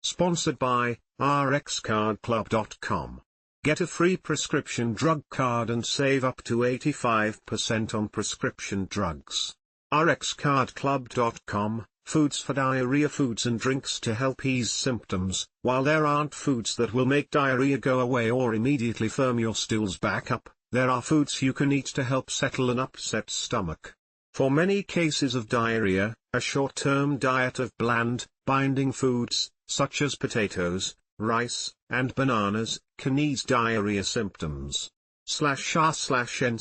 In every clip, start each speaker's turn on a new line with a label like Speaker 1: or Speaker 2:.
Speaker 1: Sponsored by rxcardclub.com. Get a free prescription drug card and save up to 85% on prescription drugs. rxcardclub.com, foods for diarrhea, foods and drinks to help ease symptoms. While there aren't foods that will make diarrhea go away or immediately firm your stools back up, there are foods you can eat to help settle an upset stomach. For many cases of diarrhea, a short-term diet of bland, binding foods, such as potatoes, rice, and bananas, can ease diarrhea symptoms. /r/n/r/n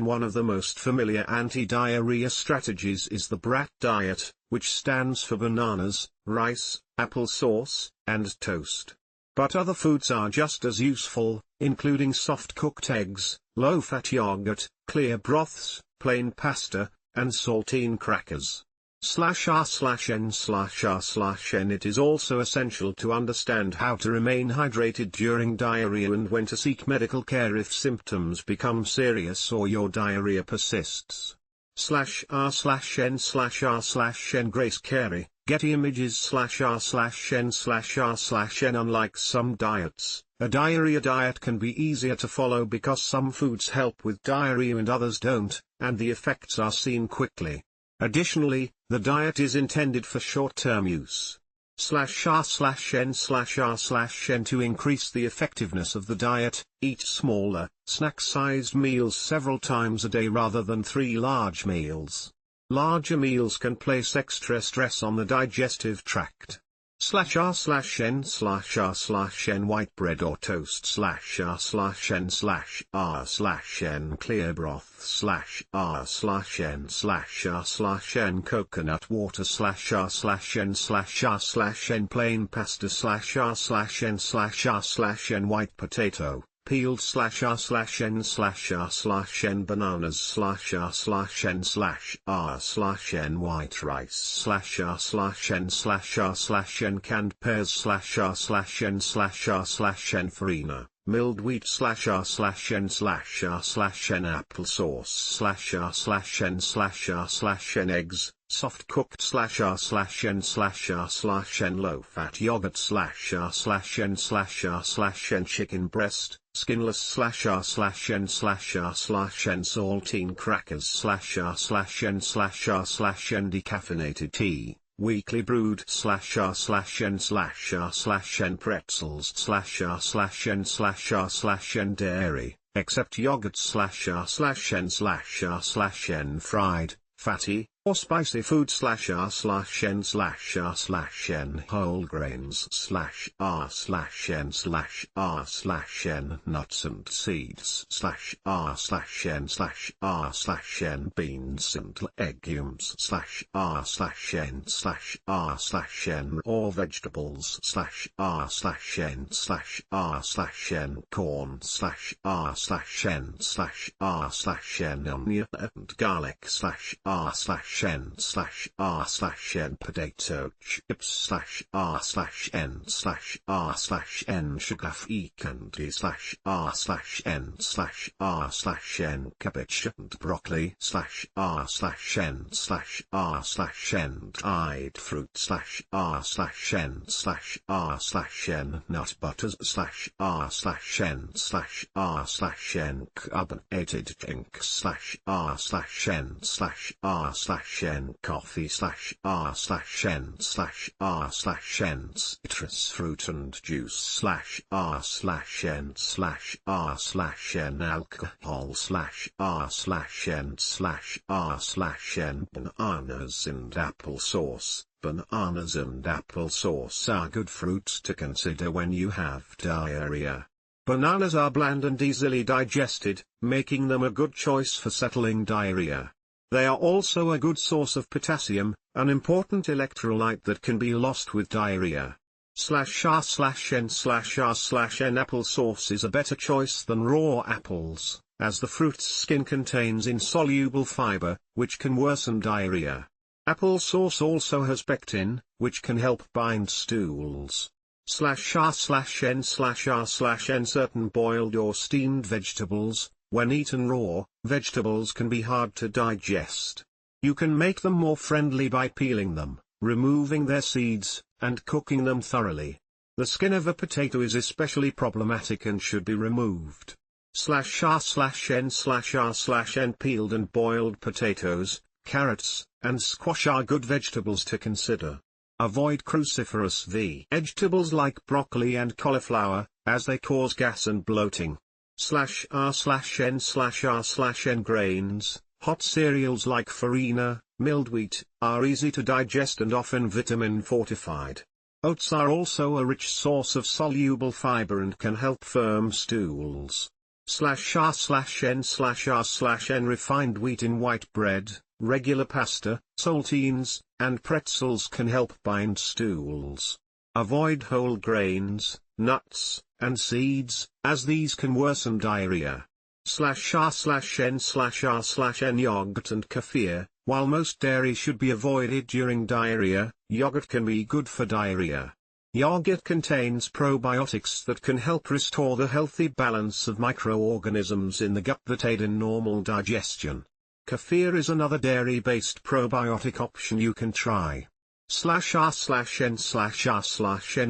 Speaker 1: One of the most familiar anti-diarrhea strategies is the BRAT diet, which stands for bananas, rice, applesauce, and toast. But other foods are just as useful, including soft-cooked eggs, low-fat yogurt, clear broths, plain pasta, and saltine crackers. /r/n/r/n It is also essential to understand how to remain hydrated during diarrhea and when to seek medical care if symptoms become serious or your diarrhea persists. /r/n/r/n Cary Getty Imagesrnrn Unlike some diets, a diarrhea diet can be easier to follow because some foods help with diarrhea and others don't, and the effects are seen quickly. Additionally, the diet is intended for short-term use. /r/n/r/n To increase the effectiveness of the diet, eat smaller, snack-sized meals several times a day rather than 3 large meals. Larger meals can place extra stress on the digestive tract. /r/n/r/n White bread or toast /r/n/r/n Clear broth /r/n/r/n Coconut water /r/n/r/n Plain pasta /r/n/r/n White peeled /r/n/r/n Bananas /r/n/r/n Rice /r/n/r/n Canned pears /r/n/r/n Milled wheat /r/n/r/n Applesauce /r/n/r/n Eggs, soft-cooked /r/n/r/n Lowfat yogurt /r/n/r/n Chicken breast, skinless /r/n/r/n Saltine crackers /r/n/r/n Decaffeinated tea, weekly brewed /r/n/r/n Pretzels /r/n/r/n Dairy, except yogurt /r/n/r/n Fried, fatty, or spicy food /r/n/r/n Whole grains /r/n/r/n Nuts and seeds /r/n/r/n Beans and legumes /r/n/r/n Or vegetables /r/n/r/n Corn /r/n/r/n Onion and garlic /r/n/r/n Potato chips /r/n/r/n Sugar free candy /r/n/r/n Cabbage and broccoli /r/n/r/n Dried fruit /r/n/r/n Nut butters /r/n/r/n Carbonated drinks /r/n/r/n Coffee /r/n/r/n Citrus fruit and juice /r/n/r/n Alcohol /r/n/r/n Bananas and applesauce. Bananas and applesauce are good fruits to consider when you have diarrhea. Bananas are bland and easily digested, making them a good choice for settling diarrhea. They are also a good source of potassium, an important electrolyte that can be lost with diarrhea. /r/n/r/n Applesauce is a better choice than raw apples, as the fruit's skin contains insoluble fiber, which can worsen diarrhea. Applesauce also has pectin, which can help bind stools. /r/n/r/n Certain boiled or steamed vegetables, when eaten raw, vegetables can be hard to digest. You can make them more friendly by peeling them, removing their seeds, and cooking them thoroughly. The skin of a potato is especially problematic and should be removed. /r/n/r/n Peeled and boiled potatoes, carrots, and squash are good vegetables to consider. Avoid cruciferous vegetables like broccoli and cauliflower, as they cause gas and bloating. /r/n/r/n Grains, hot cereals like farina, milled wheat, are easy to digest and often vitamin fortified. Oats are also a rich source of soluble fiber and can help firm stools. /r/n/r/n Refined wheat in white bread, regular pasta, saltines, and pretzels can help bind stools. Avoid whole grains, nuts, and seeds, as these can worsen diarrhea. /r/n/r/n Yogurt and Kefir, while most dairy should be avoided during diarrhea, yogurt can be good for diarrhea. Yogurt contains probiotics that can help restore the healthy balance of microorganisms in the gut that aid in normal digestion. Kefir is another dairy-based probiotic option you can try. /r/n/r/n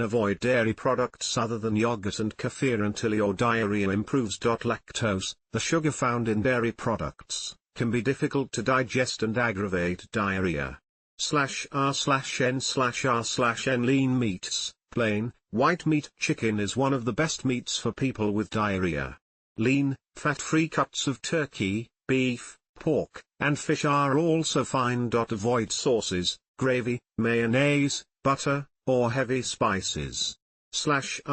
Speaker 1: Avoid dairy products other than yogurt and kefir until your diarrhea improves. Lactose, the sugar found in dairy products, can be difficult to digest and aggravate diarrhea. /r/n/r/n Lean meats, plain, white meat. Chicken is one of the best meats for people with diarrhea. Lean, fat-free cuts of turkey, beef, pork, and fish are also fine. Avoid sauces, gravy, mayonnaise, butter, or heavy spices. /r/n/r/n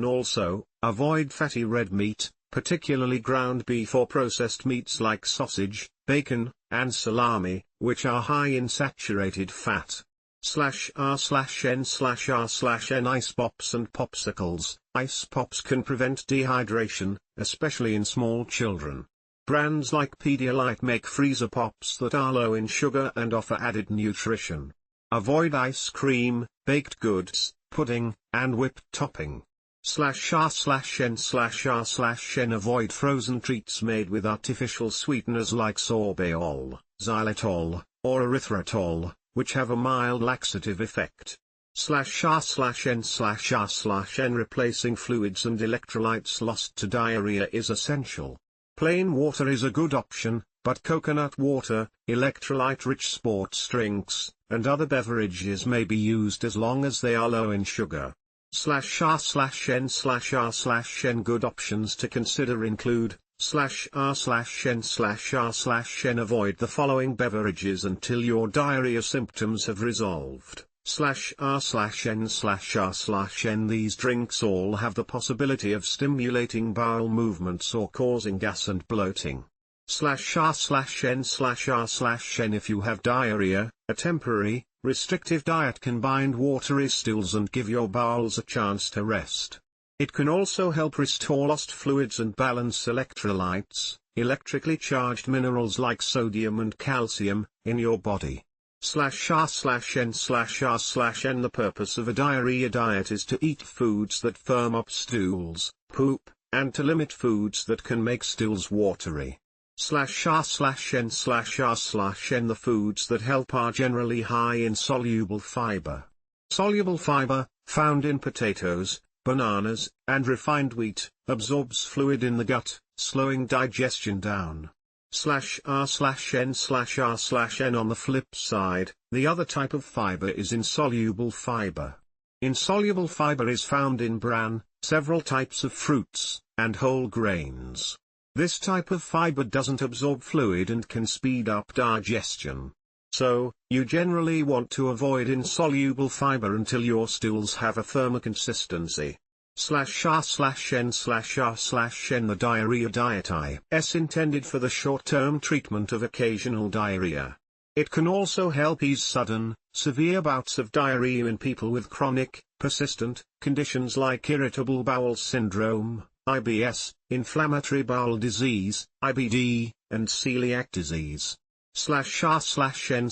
Speaker 1: Also, avoid fatty red meat, particularly ground beef or processed meats like sausage, bacon, and salami, which are high in saturated fat. /r/n/r/n Ice pops and popsicles. Ice pops can prevent dehydration, especially in small children. Brands like Pedialyte make freezer pops that are low in sugar and offer added nutrition. Avoid ice cream, baked goods, pudding, and whipped topping. /r/n/r/n Avoid frozen treats made with artificial sweeteners like sorbitol, xylitol, or erythritol, which have a mild laxative effect. /r/n/r/n Replacing fluids and electrolytes lost to diarrhea is essential. Plain water is a good option, but coconut water, electrolyte-rich sports drinks, and other beverages may be used as long as they are low in sugar. /r/n/r/n Good options to consider include, /r/n/r/n Avoid the following beverages until your diarrhea symptoms have resolved. /r/n/r/n These drinks all have the possibility of stimulating bowel movements or causing gas and bloating. /r/n/r/n If you have diarrhea, a temporary, restrictive diet can bind watery stools and give your bowels a chance to rest. It can also help restore lost fluids and balance electrolytes, electrically charged minerals like sodium and calcium, in your body. /r/n/r/n The purpose of a diarrhea diet is to eat foods that firm up stools, poop, and to limit foods that can make stools watery. /r/n/r/n The foods that help are generally high in soluble fiber. Soluble fiber, found in potatoes, bananas, and refined wheat, absorbs fluid in the gut, slowing digestion down. /r/n/r/n On the flip side, the other type of fiber is insoluble fiber. Insoluble fiber is found in bran, several types of fruits, and whole grains. This type of fiber doesn't absorb fluid and can speed up digestion. So, you generally want to avoid insoluble fiber until your stools have a firmer consistency. /r/n/r/n The diarrhea diet is intended for the short-term treatment of occasional diarrhea. It can also help ease sudden, severe bouts of diarrhea in people with chronic, persistent conditions like irritable bowel syndrome, IBS, inflammatory bowel disease, IBD, and celiac disease. /r/n/r/n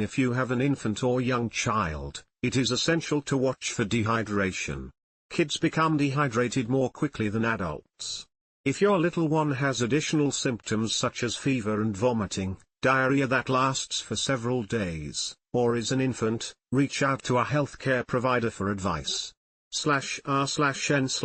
Speaker 1: If you have an infant or young child, it is essential to watch for dehydration. Kids become dehydrated more quickly than adults. If your little one has additional symptoms such as fever and vomiting, diarrhea that lasts for several days, or is an infant, reach out to a healthcare provider for advice. /r/n/r/n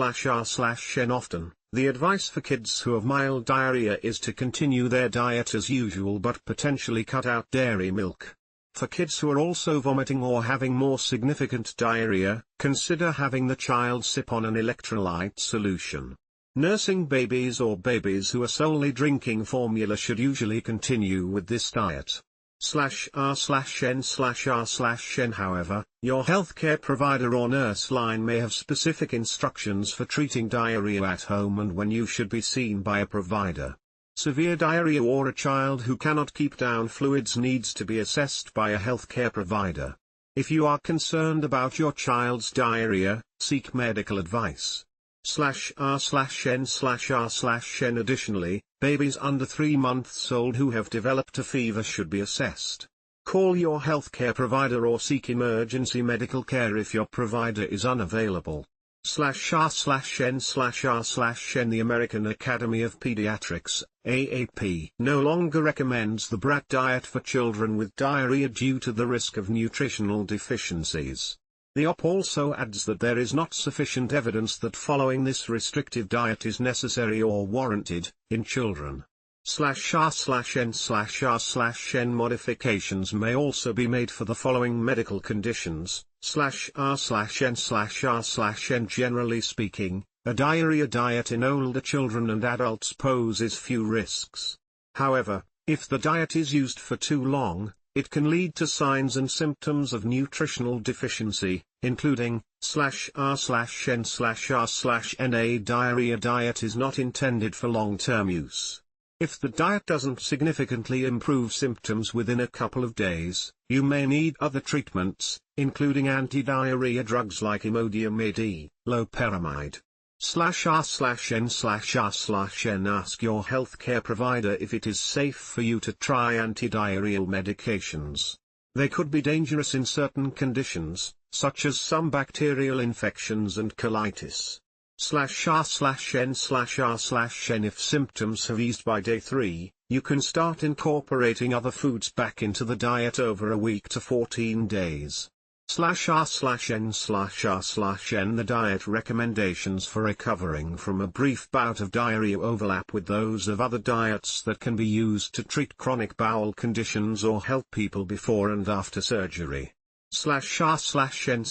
Speaker 1: often, the advice for kids who have mild diarrhea is to continue their diet as usual but potentially cut out dairy milk. For kids who are also vomiting or having more significant diarrhea, consider having the child sip on an electrolyte solution. Nursing babies or babies who are solely drinking formula should usually continue with this diet. /r/n/r/n However, your healthcare provider or nurse line may have specific instructions for treating diarrhea at home and when you should be seen by a provider. Severe diarrhea or a child who cannot keep down fluids needs to be assessed by a healthcare provider. If you are concerned about your child's diarrhea, seek medical advice. /r/n/r/n Additionally, babies under 3 months old who have developed a fever should be assessed. Call your healthcare provider or seek emergency medical care if your provider is unavailable. /r/n/r/n The American Academy of Pediatrics, AAP, no longer recommends the BRAT diet for children with diarrhea due to the risk of nutritional deficiencies. The OP also adds that there is not sufficient evidence that following this restrictive diet is necessary or warranted, in children. /r/n/r/n Modifications may also be made for the following medical conditions. /r/n/r/n Generally speaking, a diarrhea diet in older children and adults poses few risks. However, if the diet is used for too long, it can lead to signs and symptoms of nutritional deficiency, including /r/n/r/n A diarrhea diet is not intended for long-term use. If the diet doesn't significantly improve symptoms within a couple of days, you may need other treatments, including antidiarrhea drugs like imodium AD, loperamide. /r/n/r/n Ask your healthcare provider if it is safe for you to try antidiarrheal medications. They could be dangerous in certain conditions, such as some bacterial infections and colitis. /r/n/r/n If symptoms have eased by day 3, you can start incorporating other foods back into the diet over a week to 14 days. /r/n/r/n The diet recommendations for recovering from a brief bout of diarrhea overlap with those of other diets that can be used to treat chronic bowel conditions or help people before and after surgery. /r/n/r/n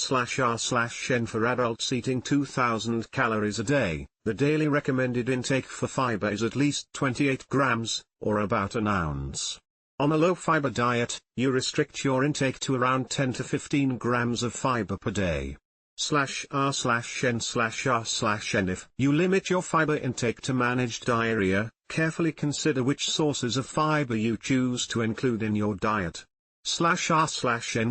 Speaker 1: For adults eating 2,000 calories a day, the daily recommended intake for fiber is at least 28 grams, or about an ounce. On a low-fiber diet, you restrict your intake to around 10 to 15 grams of fiber per day. /r/n/r/n If you limit your fiber intake to managed diarrhea, carefully consider which sources of fiber you choose to include in your diet. /r/n/r/n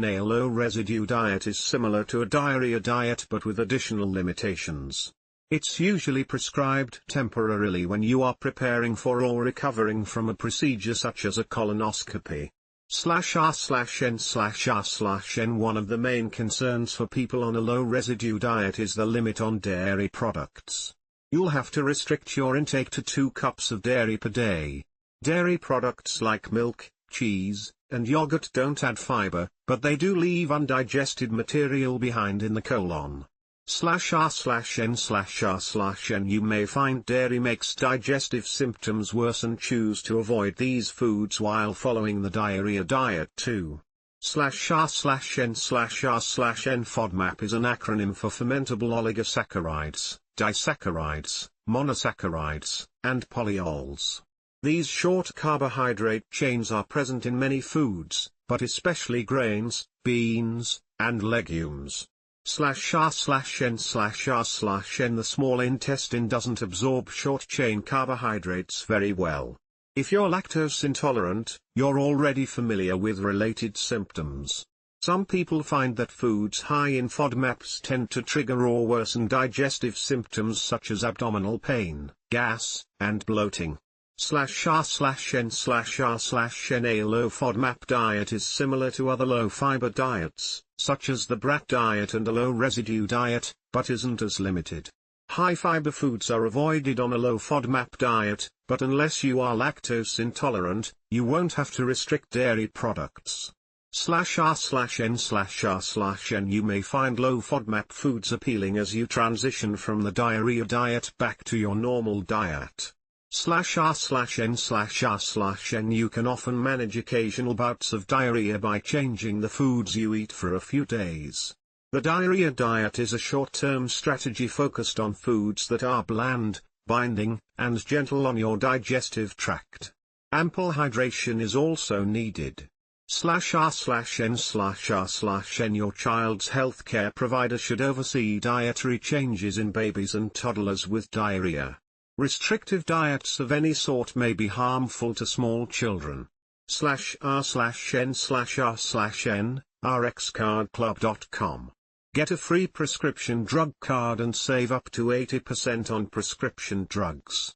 Speaker 1: A low-residue diet is similar to a diarrhea diet but with additional limitations. It's usually prescribed temporarily when you are preparing for or recovering from a procedure such as a colonoscopy. /r/n/r/n One of the main concerns for people on a low-residue diet is the limit on dairy products. You'll have to restrict your intake to 2 cups of dairy per day. Dairy products like milk, cheese, and yogurt don't add fiber, but they do leave undigested material behind in the colon. /r/n/r/n You may find dairy makes digestive symptoms worse and choose to avoid these foods while following the diarrhea diet too. /r/n/r/n FODMAP is an acronym for fermentable oligosaccharides, disaccharides, monosaccharides, and polyols. These short carbohydrate chains are present in many foods, but especially grains, beans, and legumes. /r/n/r/n The small intestine doesn't absorb short-chain carbohydrates very well. If you're lactose intolerant, you're already familiar with related symptoms. Some people find that foods high in FODMAPs tend to trigger or worsen digestive symptoms such as abdominal pain, gas, and bloating. /r/n/r/n A low FODMAP diet is similar to other low-fiber diets, such as the BRAT diet and a low-residue diet, but isn't as limited. High-fiber foods are avoided on a low FODMAP diet, but unless you are lactose intolerant, you won't have to restrict dairy products. /r/n/r/n You may find low FODMAP foods appealing as you transition from the diarrhea diet back to your normal diet. /r/n/r/n You can often manage occasional bouts of diarrhea by changing the foods you eat for a few days. The diarrhea diet is a short-term strategy focused on foods that are bland, binding, and gentle on your digestive tract. Ample hydration is also needed. /r/n/r/n Your child's healthcare provider should oversee dietary changes in babies and toddlers with diarrhea. Restrictive diets of any sort may be harmful to small children. /r/n/r/n rxcardclub.com. Get a free prescription drug card and save up to 80% on prescription drugs.